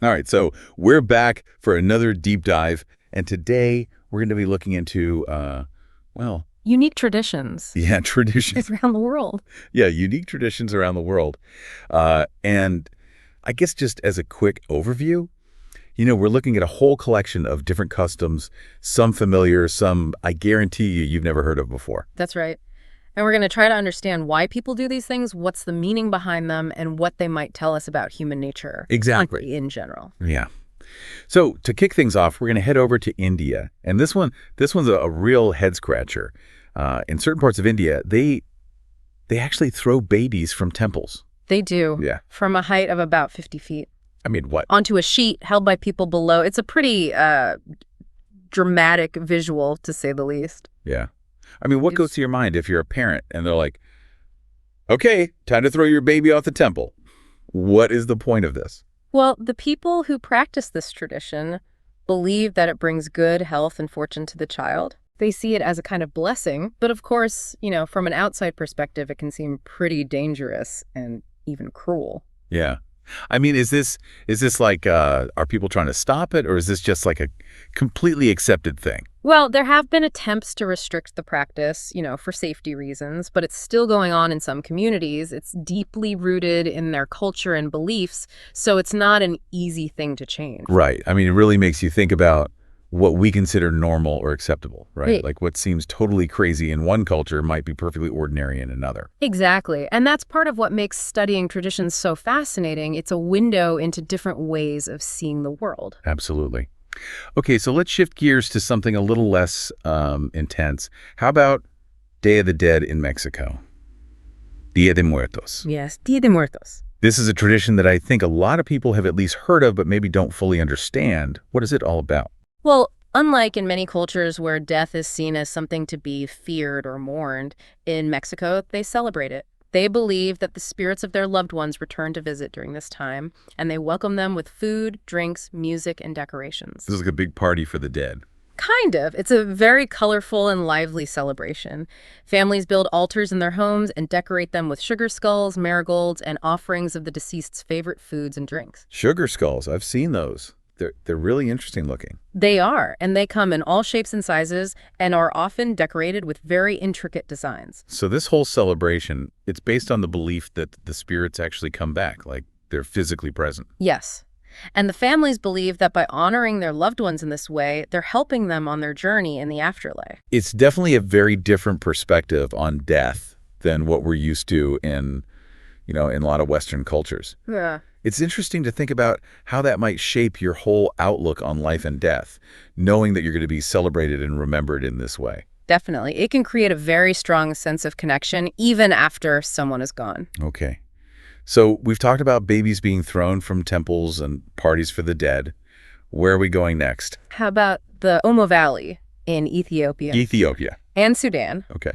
All right, so we're back for another deep dive, and today we're going to be looking into, well, Unique traditions yeah, traditions. around the world. Yeah, unique traditions around the world. And I guess just as a quick overview, we're looking at a whole collection of different customs, some familiar, some I guarantee you've never heard of before. That's right. And we're going to try to understand why people do these things, what's the meaning behind them, and what they might tell us about human nature Exactly. in general. Yeah. So to kick things off, we're going to head over to India, and this one's a real head scratcher. In certain parts of India, they actually throw babies from temples. They do. Yeah. From a height of about 50 feet. I mean, what? Onto a sheet held by people below. It's a pretty dramatic visual, to say the least. Yeah. I mean, what goes to your mind if you're a parent and they're like, okay, time to throw your baby off the temple? What is the point of this? Well, the people who practice this tradition believe that it brings good health and fortune to the child. They see it as a kind of blessing, but of course, from an outside perspective, it can seem pretty dangerous and even cruel. Yeah. I mean, is this like, are people trying to stop it, or is this just like a completely accepted thing? Well, there have been attempts to restrict the practice, for safety reasons, but it's still going on in some communities. It's deeply rooted in their culture and beliefs, so it's not an easy thing to change. Right. I mean, it really makes you think about what we consider normal or acceptable, right? Right. Like what seems totally crazy in one culture might be perfectly ordinary in another. Exactly. And that's part of what makes studying traditions so fascinating. It's a window into different ways of seeing the world. Absolutely. Okay, so let's shift gears to something a little less intense. How about Day of the Dead in Mexico? Dia de Muertos. Yes, Dia de Muertos. This is a tradition that I think a lot of people have at least heard of, but maybe don't fully understand. What is it all about? Well, unlike in many cultures where death is seen as something to be feared or mourned, in Mexico, they celebrate it. They believe that the spirits of their loved ones return to visit during this time, and they welcome them with food, drinks, music, and decorations. This is like a big party for the dead. Kind of. It's a very colorful and lively celebration. Families build altars in their homes and decorate them with sugar skulls, marigolds, and offerings of the deceased's favorite foods and drinks. Sugar skulls, I've seen those. They're really interesting looking. They are, and they come in all shapes and sizes and are often decorated with very intricate designs. So this whole celebration, it's based on the belief that the spirits actually come back, like they're physically present. Yes. And the families believe that by honoring their loved ones in this way, they're helping them on their journey in the afterlife. It's definitely a very different perspective on death than what we're used to in a lot of Western cultures. Yeah. It's interesting to think about how that might shape your whole outlook on life and death, knowing that you're going to be celebrated and remembered in this way. Definitely. It can create a very strong sense of connection even after someone is gone. Okay. So we've talked about babies being thrown from temples and parties for the dead. Where are we going next? How about the Omo Valley in Ethiopia Ethiopia. and Sudan, Okay.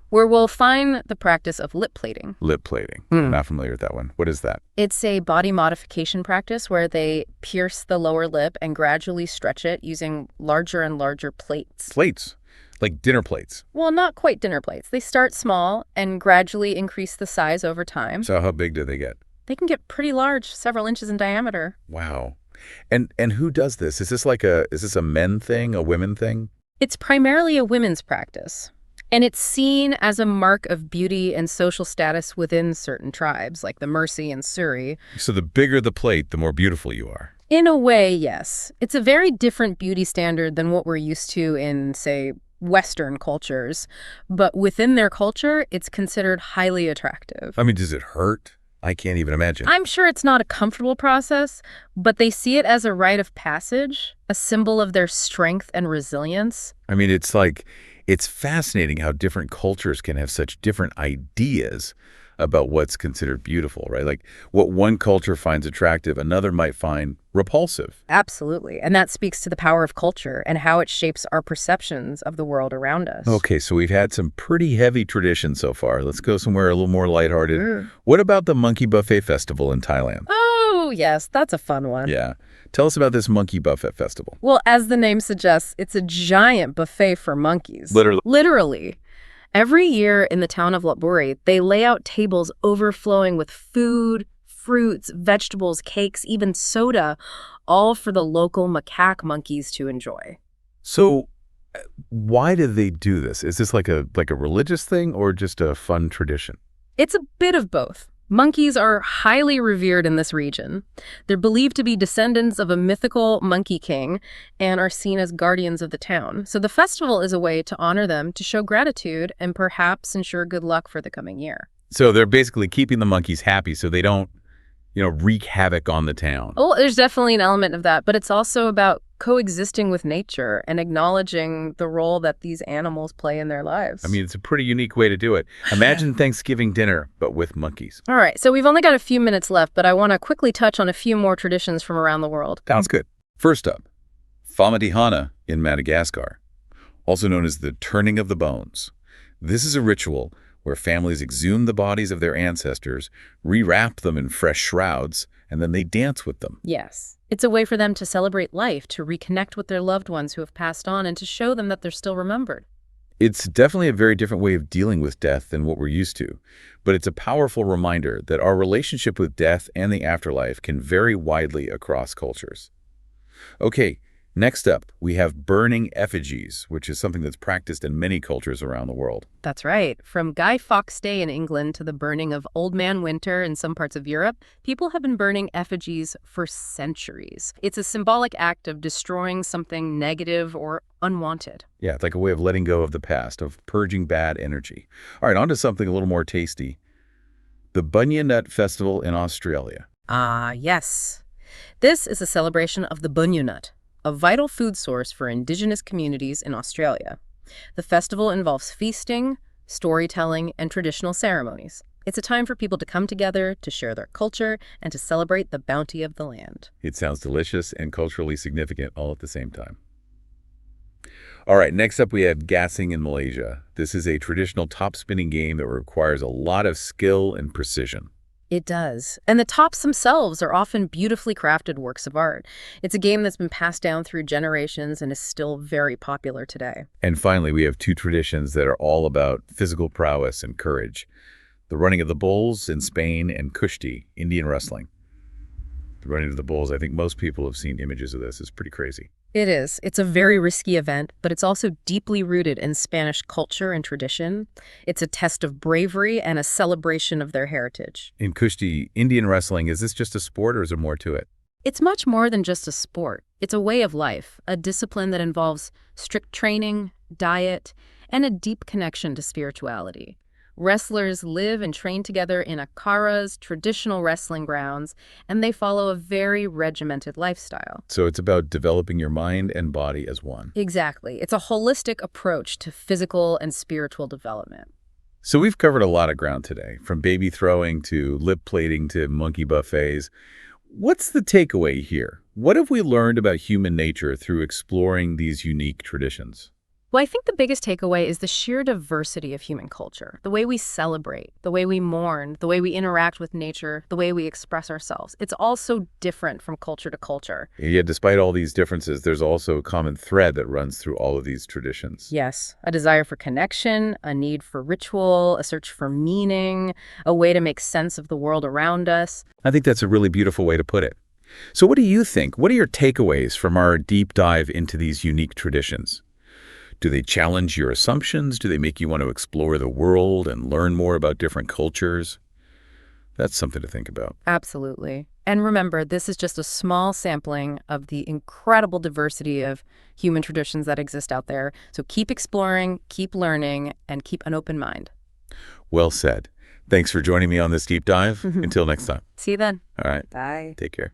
where we'll find the practice of lip plating. Lip plating. Hmm. Not familiar with that one. What is that? It's a body modification practice where they pierce the lower lip and gradually stretch it using larger and larger plates. Plates. Like dinner plates. Well, not quite dinner plates. They start small and gradually increase the size over time. So how big do they get? They can get pretty large, several inches in diameter. Wow. And who does this? Is this a men thing, a women thing? It's primarily a women's practice, and it's seen as a mark of beauty and social status within certain tribes, like the Mercy and Suri. So the bigger the plate, the more beautiful you are. In a way, yes. It's a very different beauty standard than what we're used to in, say, Western cultures, but within their culture, it's considered highly attractive. I mean, does it hurt? I can't even imagine. I'm sure it's not a comfortable process, but they see it as a rite of passage, a symbol of their strength and resilience. I mean, it's fascinating how different cultures can have such different ideas about what's considered beautiful, right? Like what one culture finds attractive, another might find repulsive. Absolutely. And that speaks to the power of culture and how it shapes our perceptions of the world around us. Okay, so we've had some pretty heavy traditions so far. Let's go somewhere a little more lighthearted. What about the Monkey Buffet Festival in Thailand? Oh, yes, that's a fun one. Yeah. Tell us about this Monkey Buffet Festival. Well, as the name suggests, it's a giant buffet for monkeys. Literally. Literally. Every year in the town of Lopburi, they lay out tables overflowing with food, fruits, vegetables, cakes, even soda, all for the local macaque monkeys to enjoy. So why do they do this? Is this like a religious thing or just a fun tradition? It's a bit of both. Monkeys are highly revered in this region. They're believed to be descendants of a mythical monkey king and are seen as guardians of the town. So the festival is a way to honor them, to show gratitude, and perhaps ensure good luck for the coming year. So they're basically keeping the monkeys happy so they don't, wreak havoc on the town. Oh, there's definitely an element of that, but it's also about coexisting with nature and acknowledging the role that these animals play in their lives. I mean, it's a pretty unique way to do it. Imagine Thanksgiving dinner, but with monkeys. All right, so we've only got a few minutes left, but I want to quickly touch on a few more traditions from around the world. Sounds good. First up, Famadihana in Madagascar, also known as the turning of the bones. This is a ritual where families exhume the bodies of their ancestors, rewrap them in fresh shrouds, and then they dance with them. Yes. It's a way for them to celebrate life, to reconnect with their loved ones who have passed on, and to show them that they're still remembered. It's definitely a very different way of dealing with death than what we're used to, but it's a powerful reminder that our relationship with death and the afterlife can vary widely across cultures. Okay, next up, we have burning effigies, which is something that's practiced in many cultures around the world. That's right. From Guy Fawkes Day in England to the burning of Old Man Winter in some parts of Europe, people have been burning effigies for centuries. It's a symbolic act of destroying something negative or unwanted. Yeah, it's like a way of letting go of the past, of purging bad energy. All right, on to something a little more tasty. The Bunya Nut Festival in Australia. Ah, yes. This is a celebration of the bunya nut, a vital food source for indigenous communities in Australia. The festival involves feasting, storytelling, and traditional ceremonies. It's a time for people to come together, to share their culture, and to celebrate the bounty of the land. It sounds delicious and culturally significant all at the same time. All right, next up we have gasing in Malaysia. This is a traditional top-spinning game that requires a lot of skill and precision. It does. And the tops themselves are often beautifully crafted works of art. It's a game that's been passed down through generations and is still very popular today. And finally, we have two traditions that are all about physical prowess and courage. The running of the bulls in Spain and Kushti, Indian wrestling. The running of the bulls, I think most people have seen images of this. It's pretty crazy. It is. It's a very risky event, but it's also deeply rooted in Spanish culture and tradition. It's a test of bravery and a celebration of their heritage. In Kushti, Indian wrestling, is this just a sport or is there more to it? It's much more than just a sport. It's a way of life, a discipline that involves strict training, diet, and a deep connection to spirituality. Wrestlers live and train together in akharas, traditional wrestling grounds, and they follow a very regimented lifestyle. So it's about developing your mind and body as one. Exactly. It's a holistic approach to physical and spiritual development. So we've covered a lot of ground today, from baby throwing to lip plating to monkey buffets. What's the takeaway here? What have we learned about human nature through exploring these unique traditions? Well, I think the biggest takeaway is the sheer diversity of human culture, the way we celebrate, the way we mourn, the way we interact with nature, the way we express ourselves. It's all so different from culture to culture. Yet despite all these differences, there's also a common thread that runs through all of these traditions. Yes, a desire for connection, a need for ritual, a search for meaning, a way to make sense of the world around us. I think that's a really beautiful way to put it. So what do you think? What are your takeaways from our deep dive into these unique traditions? Do they challenge your assumptions? Do they make you want to explore the world and learn more about different cultures? That's something to think about. Absolutely. And remember, this is just a small sampling of the incredible diversity of human traditions that exist out there. So keep exploring, keep learning, and keep an open mind. Well said. Thanks for joining me on this deep dive. Until next time. See you then. All right. Bye. Take care.